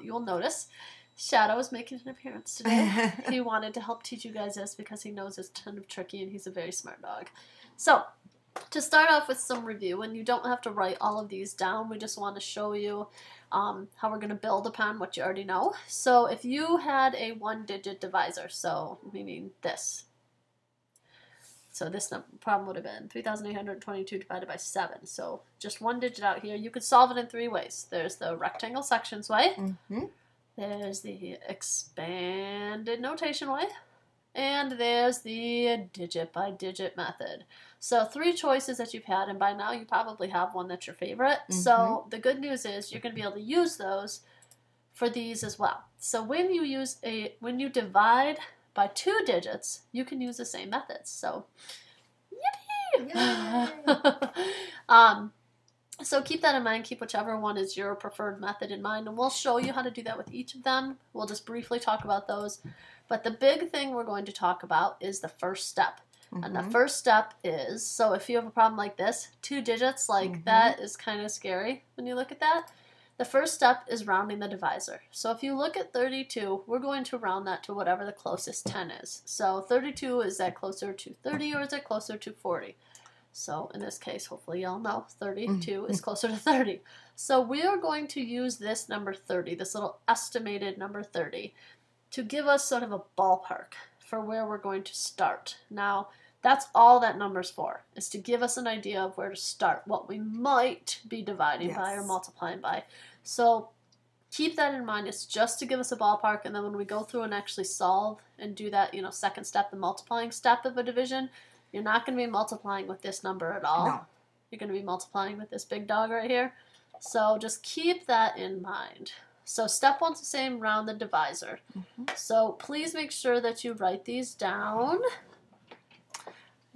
you'll notice Shadow is making an appearance today. He wanted to help teach you guys this because he knows it's kind of tricky and he's a very smart dog. So, to start off with some review, and you don't have to write all of these down, we just want to show you how we're going to build upon what you already know. So, if you had a one-digit divisor, so meaning this. So this problem would have been 3,822 divided by 7. So just one digit out here. You could solve it in 3 ways. There's the rectangle sections way. Mm-hmm. There's the expanded notation way. And there's the digit by digit method. So 3 choices that you've had, and by now you probably have one that's your favorite. Mm-hmm. So the good news is you're going to be able to use those for these as well. So when you divide by 2 digits, you can use the same methods. So, yippee! So keep that in mind. Keep whichever one is your preferred method in mind, and we'll show you how to do that with each of them. We'll just briefly talk about those. But the big thing we're going to talk about is the first step. Mm-hmm. And the first step is, so if you have a problem like this, 2 digits, like that is kind of scary when you look at that. The first step is rounding the divisor. So if you look at 32, we're going to round that to whatever the closest 10 is. So 32, is that closer to 30 or is it closer to 40? So in this case, hopefully y'all know 32 is closer to 30. So we are going to use this number 30, this little estimated number 30, to give us sort of a ballpark for where we're going to start. Now, that's all that number's for, is to give us an idea of where to start, what we might be dividing by or multiplying by. So keep that in mind. It's just to give us a ballpark, and then when we go through and actually solve and do that, second step, the multiplying step of a division, you're not going to be multiplying with this number at all. No. You're going to be multiplying with this big dog right here. So just keep that in mind. So step 1's the same, round the divisor. So please make sure that you write these down.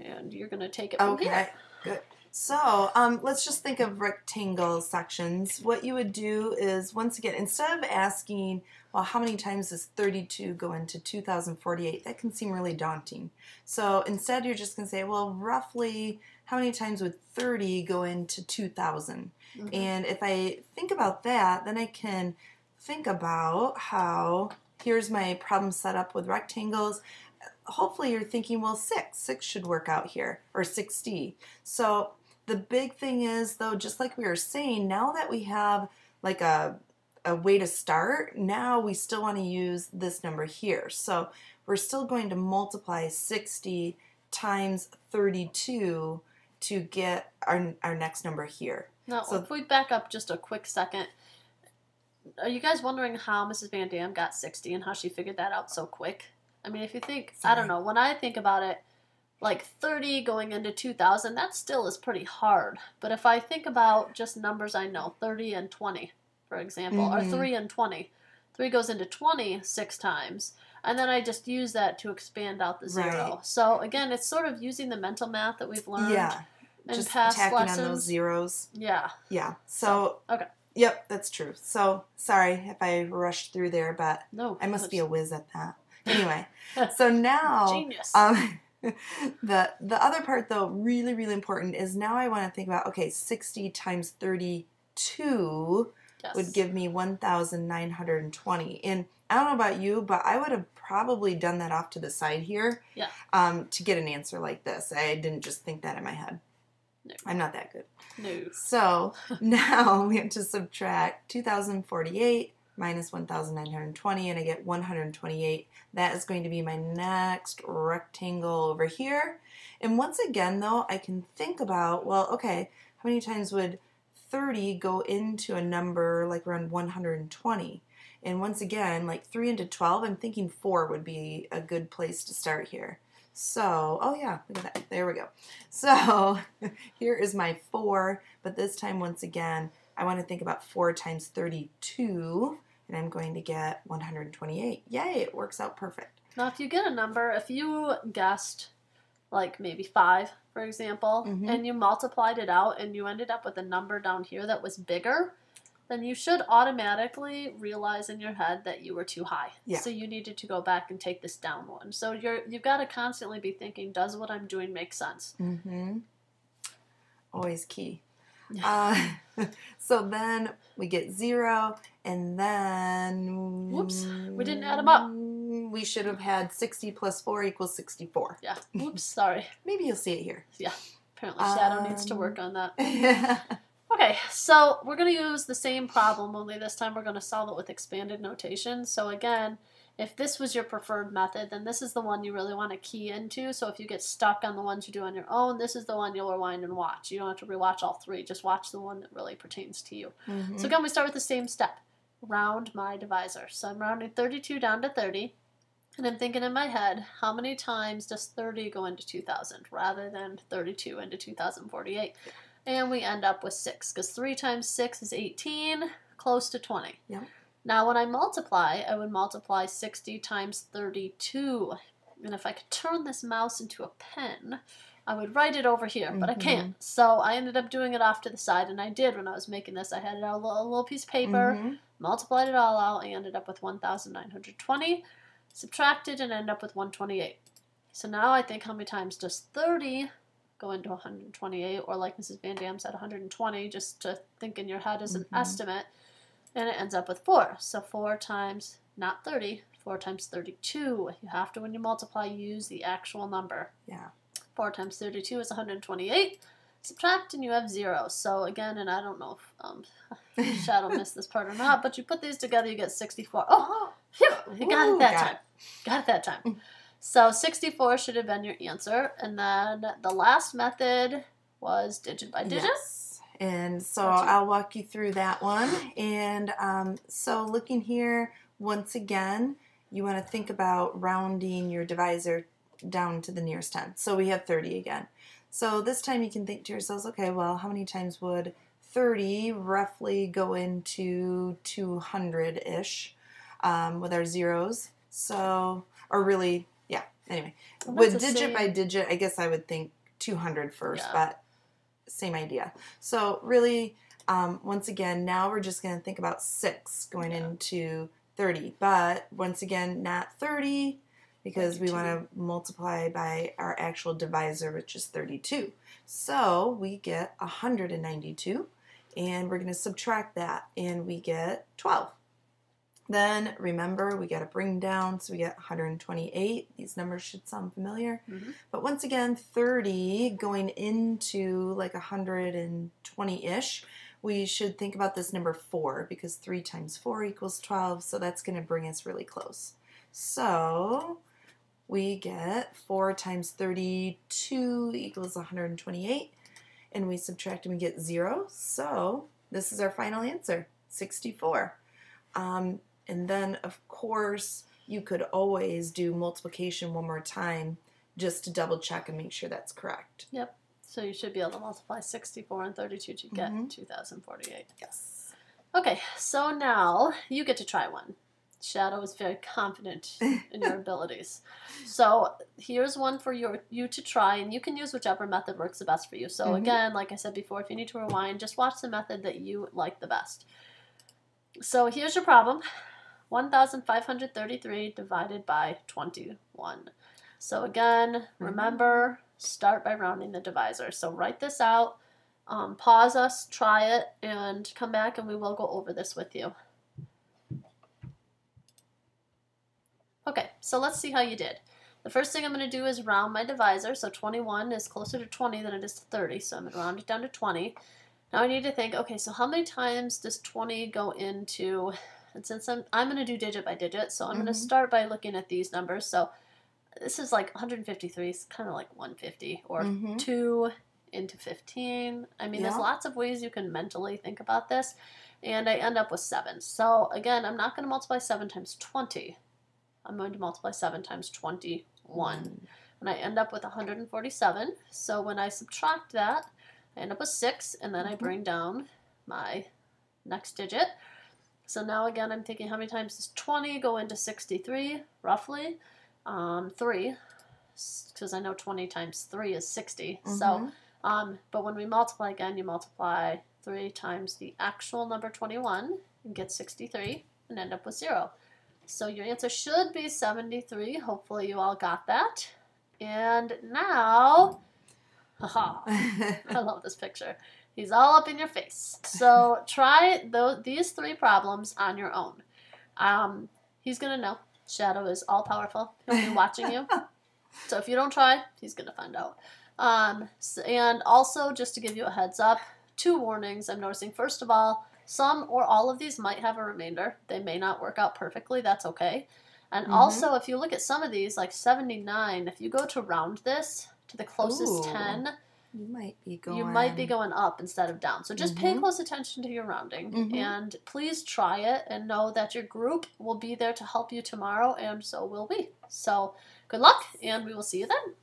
And you're going to take it from here. Okay, good. So let's just think of rectangle sections. What you would do is, once again, instead of asking, well, how many times does 32 go into 2048? That can seem really daunting. So instead, you're just going to say, well, roughly how many times would 30 go into 2000? And if I think about that, then I can think about how, here's my problem set up with rectangles. Hopefully you're thinking, well, 6 should work out here, or 60. So the big thing is, though, just like we were saying, now that we have like a way to start, now we still want to use this number here. So we're still going to multiply 60 times 32 to get our next number here. Now, so if we back up just a quick second, are you guys wondering how Mrs. Van Dam got 60 and how she figured that out so quick? I mean, if you think, I don't know, when I think about it, like 30 going into 2000, that still is pretty hard. But if I think about just numbers I know, 30 and 20, for example, or 3 and 20. 3 goes into 20 6 times, and then I just use that to expand out the 0. Right. So again, it's sort of using the mental math that we've learned in just past tacking lessons. On those zeros. Yeah. Yeah. So okay. Yep, that's true. So sorry if I rushed through there, but no, I must be a whiz at that. Anyway, so now genius. The other part, though, really, really important, is now I want to think about, okay, 60 times 32 would give me 1,920. And I don't know about you, but I would have probably done that off to the side here to get an answer like this. I didn't just think that in my head. No. I'm not that good. No. So now we have to subtract 2,048 minus 1,920, and I get 128. That is going to be my next rectangle over here. And once again, though, I can think about, well, okay, how many times would 30 go into a number like around 120? And once again, like 3 into 12, I'm thinking 4 would be a good place to start here. So, oh yeah, look at that. There we go. So here is my 4, but this time, once again, I want to think about 4 times 32, and I'm going to get 128. Yay, it works out perfect. Now, if you get a number, if you guessed like maybe 5, for example, and you multiplied it out and you ended up with a number down here that was bigger, then you should automatically realize in your head that you were too high. Yeah. So you needed to go back and take this down one. So you've got to constantly be thinking, does what I'm doing make sense? Always key. So then we get 0, and then... Whoops, we didn't add them up. We should have had 60 plus 4 equals 64. Yeah, whoops, sorry. Maybe you'll see it here. Yeah, apparently Shadow needs to work on that. Yeah. Okay, so we're going to use the same problem, only this time we're going to solve it with expanded notation. So again, if this was your preferred method, then this is the one you really want to key into. So if you get stuck on the ones you do on your own, this is the one you'll rewind and watch. You don't have to rewatch all 3. Just watch the one that really pertains to you. Mm-hmm. So again, we start with the same step. Round my divisor. So I'm rounding 32 down to 30. And I'm thinking in my head, how many times does 30 go into 2000 rather than 32 into 2048? And we end up with 6, because 3 times 6 is 18, close to 20. Yep. Now, when I multiply, I would multiply 60 times 32. And if I could turn this mouse into a pen, I would write it over here, but I can't. So I ended up doing it off to the side, and I did when I was making this. I had it out a little piece of paper, multiplied it all out, and ended up with 1,920, subtracted, and ended up with 128. So now I think, how many times does 30 go into 128, or like Mrs. Van Dam said, 120, just to think in your head as an estimate, and it ends up with 4. So 4 times, not 30, 4 times 32. You have to, when you multiply, use the actual number. Yeah. 4 times 32 is 128. Subtract and you have 0. So again, and I don't know if Shadow missed this part or not, but you put these together, you get 64. Oh, phew, you got it that time. Got it that time. So 64 should have been your answer. And then the last method was digit by digit. Yes. And so I'll walk you through that one. And so looking here, once again, you want to think about rounding your divisor down to the nearest 10. So we have 30 again. So this time you can think to yourselves, okay, well, how many times would 30 roughly go into 200-ish with our zeros? So, or really, yeah, anyway. With digit by digit, I guess I would think 200 first, but same idea. So really, once again, now we're just going to think about 6 going into 30. But once again, not 30, because 32. We want to multiply by our actual divisor, which is 32. So we get 192, and we're going to subtract that, and we get 12. Then remember, we got to bring down, so we get 128. These numbers should sound familiar. But once again, 30 going into like 120-ish, we should think about this number 4, because 3 times 4 equals 12, so that's going to bring us really close. So we get 4 times 32 equals 128, and we subtract and we get 0. So this is our final answer, 64. And then, of course, you could always do multiplication one more time just to double check and make sure that's correct. Yep. So you should be able to multiply 64 and 32 to get 2048. Yes. Okay, so now you get to try one. Shadow is very confident in your abilities. So here's one for you to try, and you can use whichever method works the best for you. So again, like I said before, if you need to rewind, just watch the method that you like the best. So here's your problem. 1,533 divided by 21. So again, remember, start by rounding the divisor. So write this out, pause us, try it, and come back and we will go over this with you. Okay, so let's see how you did. The first thing I'm going to do is round my divisor. So 21 is closer to 20 than it is to 30, so I'm going to round it down to 20. Now I need to think, okay, so how many times does 20 go into... And since I'm going to do digit by digit, so I'm going to start by looking at these numbers. So this is like 153 is kind of like 150, or 2 into 15. I mean, there's lots of ways you can mentally think about this, and I end up with 7. So again, I'm not going to multiply 7 times 20. I'm going to multiply 7 times 21, and I end up with 147. So when I subtract that, I end up with 6, and then I bring down my next digit. So now again, I'm thinking, how many times does 20 go into 63, roughly? 3, because I know 20 times 3 is 60. So, but when we multiply again, you multiply 3 times the actual number 21 and get 63 and end up with 0. So your answer should be 73. Hopefully you all got that. And now, haha, I love this picture. He's all up in your face. So try these 3 problems on your own. He's going to know. Shadow is all powerful. He'll be watching you. So if you don't try, he's going to find out. And also, just to give you a heads up, 2 warnings I'm noticing. First of all, some or all of these might have a remainder. They may not work out perfectly. That's okay. And also, if you look at some of these, like 79, if you go to round this to the closest 10, you might be going up instead of down. So just pay close attention to your rounding. And please try it and know that your group will be there to help you tomorrow, and so will we. So good luck, and we will see you then.